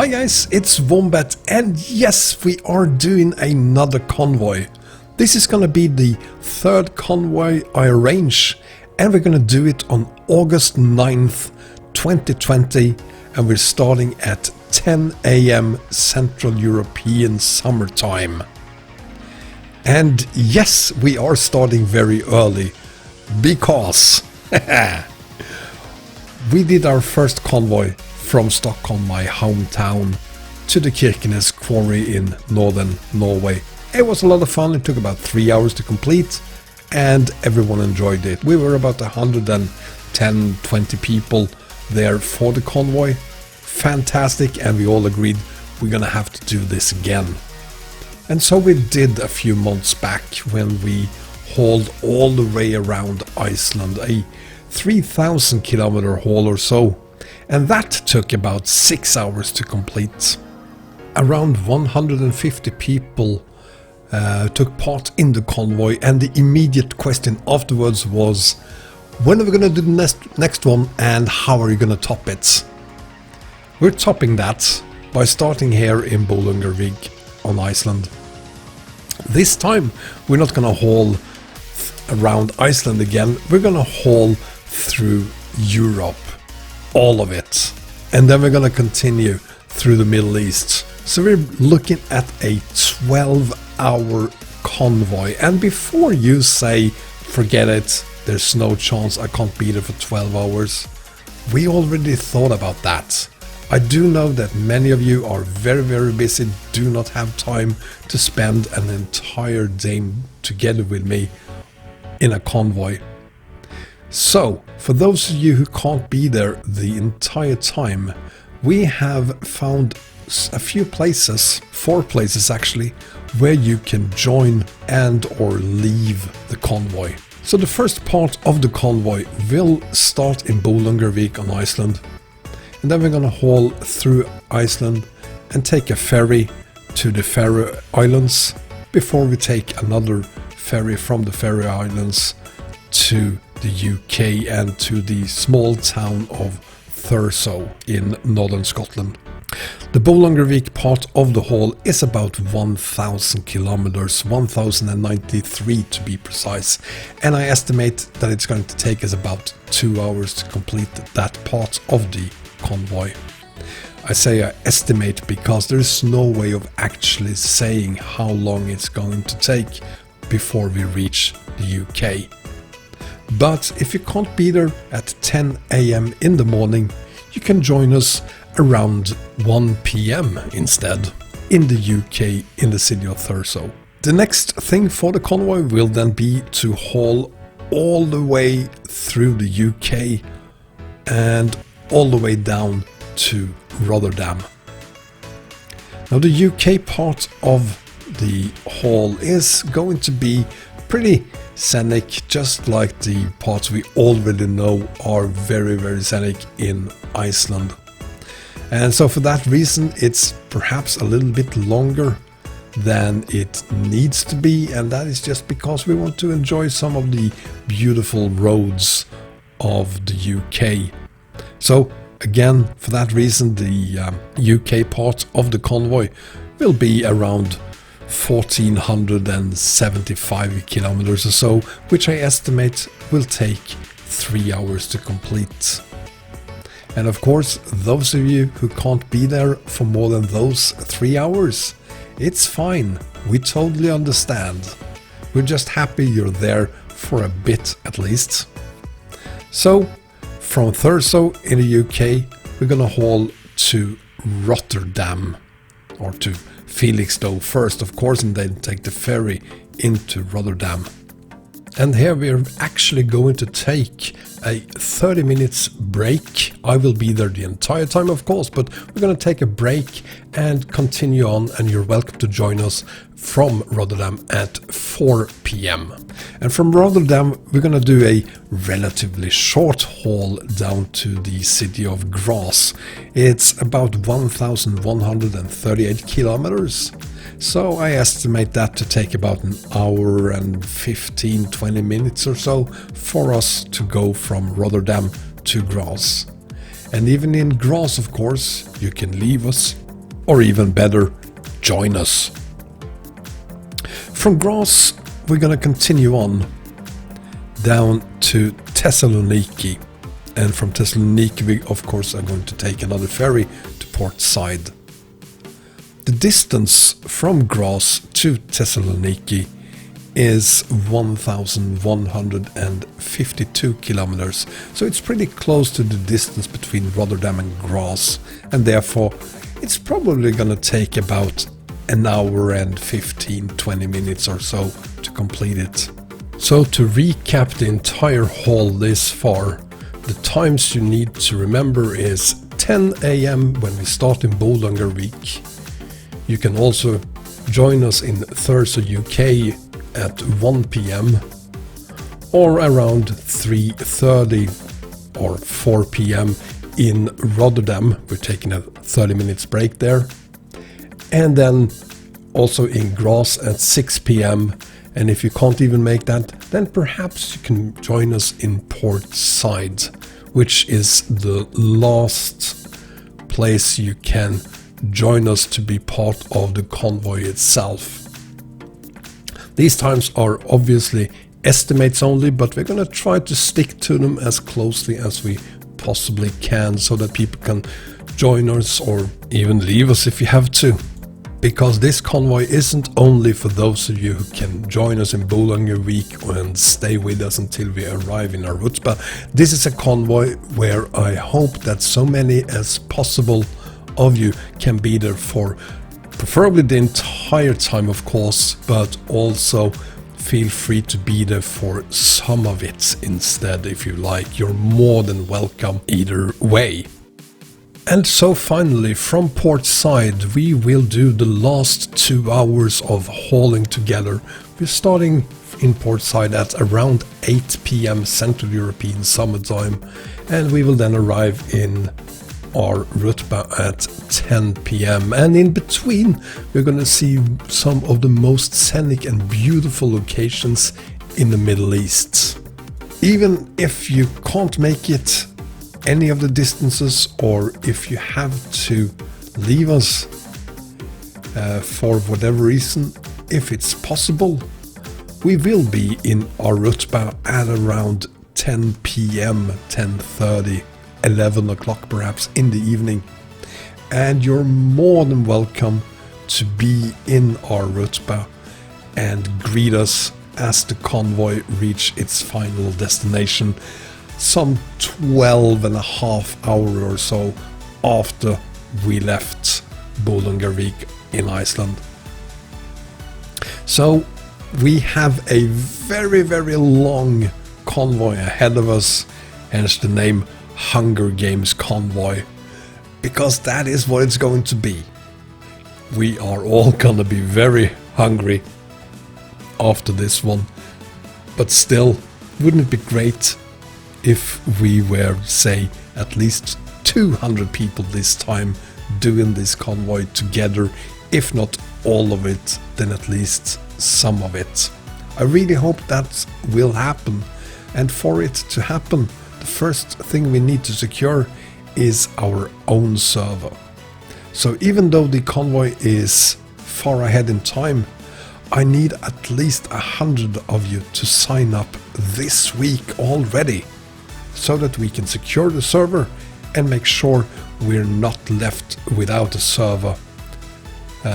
Hi guys, it's Wombat, and yes, we are doing another convoy. This is gonna be the third convoy I arrange, and we're gonna do it on August 9th, 2020, and we're starting at 10 AM Central European summertime. And yes, we are starting very early, because we did our first convoy from Stockholm, my hometown, to the Kirkenes quarry in northern Norway. It was a lot of fun. It took about 3 hours to complete, and everyone enjoyed it. We were about 110-20 people there for the convoy. Fantastic, and we all agreed we're gonna have to do this again. And so we did a few months back when we hauled all the way around Iceland, a 3,000 kilometer haul or so. And that took about 6 hours to complete. Around 150 people took part in the convoy, and the immediate question afterwards was, when are we going to do the next one, and how are you going to top it? We're topping that by starting here in Bolungarvik on Iceland. This time we're not going to haul around Iceland again, we're going to haul through Europe. All of it, and then we're gonna continue through the Middle East. So we're looking at a 12-hour convoy, and before you say forget it, there's no chance I can't be there for 12 hours, we already thought about that. I do know that many of you are very busy, do not have time to spend an entire day together with me in a convoy. So, for those of you who can't be there the entire time, we have found a few places, 4 places actually, where you can join and or leave the convoy. So the first part of the convoy will start in Bolungarvik on Iceland, and then we're gonna haul through Iceland and take a ferry to the Faroe Islands before we take another ferry from the Faroe Islands to the UK and to the small town of Thurso in northern Scotland. The Bolungarvik part of the haul is about 1,000 kilometers, 1,093 to be precise, and I estimate that it's going to take us about 2 hours to complete that part of the convoy. I say I estimate because there's no way of actually saying how long it's going to take before we reach the UK. But if you can't be there at 10 AM in the morning, you can join us around 1 PM instead in the UK in the city of Thurso. The next thing for the convoy will then be to haul all the way through the UK and all the way down to Rotterdam. Now the UK part of the haul is going to be pretty scenic, just like the parts we already know are very scenic in Iceland. And so for that reason it's perhaps a little bit longer than it needs to be, and that is just because we want to enjoy some of the beautiful roads of the UK. So again, for that reason the UK part of the convoy will be around 1,475 kilometers or so, which I estimate will take 3 hours to complete. And of course, those of you who can't be there for more than those 3 hours, it's fine, we totally understand. We're just happy you're there for a bit at least. So, from Thurso in the UK, we're gonna haul to Rotterdam, or to Felixstowe first, of course, and then take the ferry into Rotterdam. And here we're actually going to take a 30 minutes break. I will be there the entire time, of course, but we're going to take a break and continue on, and you're welcome to join us from Rotterdam at 4 PM. And from Rotterdam we're going to do a relatively short haul down to the city of Graz. It's about 1,138 kilometers. So I estimate that to take about an hour and 15-20 minutes or so for us to go from Rotterdam to Graz. And even in Graz, of course, you can leave us or even better, join us. From Graz, we're gonna continue on down to Thessaloniki, and from Thessaloniki we of course are going to take another ferry to port side. The distance from Graz to Thessaloniki is 1,152 kilometers, so it's pretty close to the distance between Rotterdam and Graz, and therefore it's probably gonna take about an hour and 15-20 minutes or so to complete it. So to recap the entire haul this far, the times you need to remember is 10 AM when we start in Bolungarvik. You can also join us in Thurso, UK at 1 PM or around 3:30 or 4 PM in Rotterdam. We're taking a 30 minutes break there. And then also in Graz at 6 PM. And if you can't even make that, then perhaps you can join us in port side, which is the last place you can join us to be part of the convoy itself. These times are obviously estimates only, but we're going to try to stick to them as closely as we possibly can so that people can join us or even leave us if you have to. Because this convoy isn't only for those of you who can join us in Bolungarvik and stay with us until we arrive in our routes, but this is a convoy where I hope that so many as possible of you can be there for preferably the entire time, of course, but also feel free to be there for some of it instead if you like. You're more than welcome either way. And so finally, from port side, we will do the last 2 hours of hauling together. We're starting in port side at around 8 PM Central European summertime, and we will then arrive in our Rotterdam at 10 PM. And in between, we're going to see some of the most scenic and beautiful locations in the Middle East. Even if you can't make it any of the distances, or if you have to leave us for whatever reason, if it's possible, we will be in our Rotterdam at around 10 PM, 10:30, 11 o'clock perhaps in the evening, and you're more than welcome to be in our Rotterdam and greet us as the convoy reach its final destination some 12.5 hours or so after we left Bolungarvik in Iceland. So we have a very, very long convoy ahead of us, hence the name Hunger Games Convoy, because that is what it's going to be. We are all gonna be very hungry after this one, but still, wouldn't it be great if we were, say, at least 200 people this time doing this convoy together, if not all of it, then at least some of it. I really hope that will happen, and for it to happen, the first thing we need to secure is our own server. So even though the convoy is far ahead in time, I need at least 100 of you to sign up this week already, so that we can secure the server and make sure we're not left without a server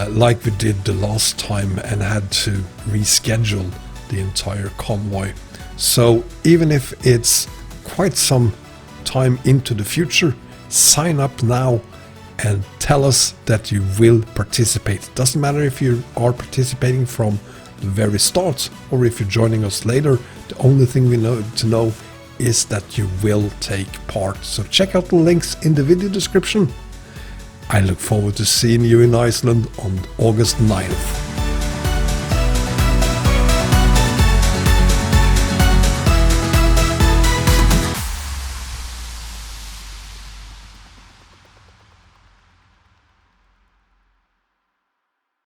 like we did the last time and had to reschedule the entire convoy. So even if it's quite some time into the future, sign up now and tell us that you will participate. Doesn't matter if you are participating from the very start or if you're joining us later. The only thing we know to know is that you will take part. So check out the links in the video description. I look forward to seeing you in Iceland on August 9th.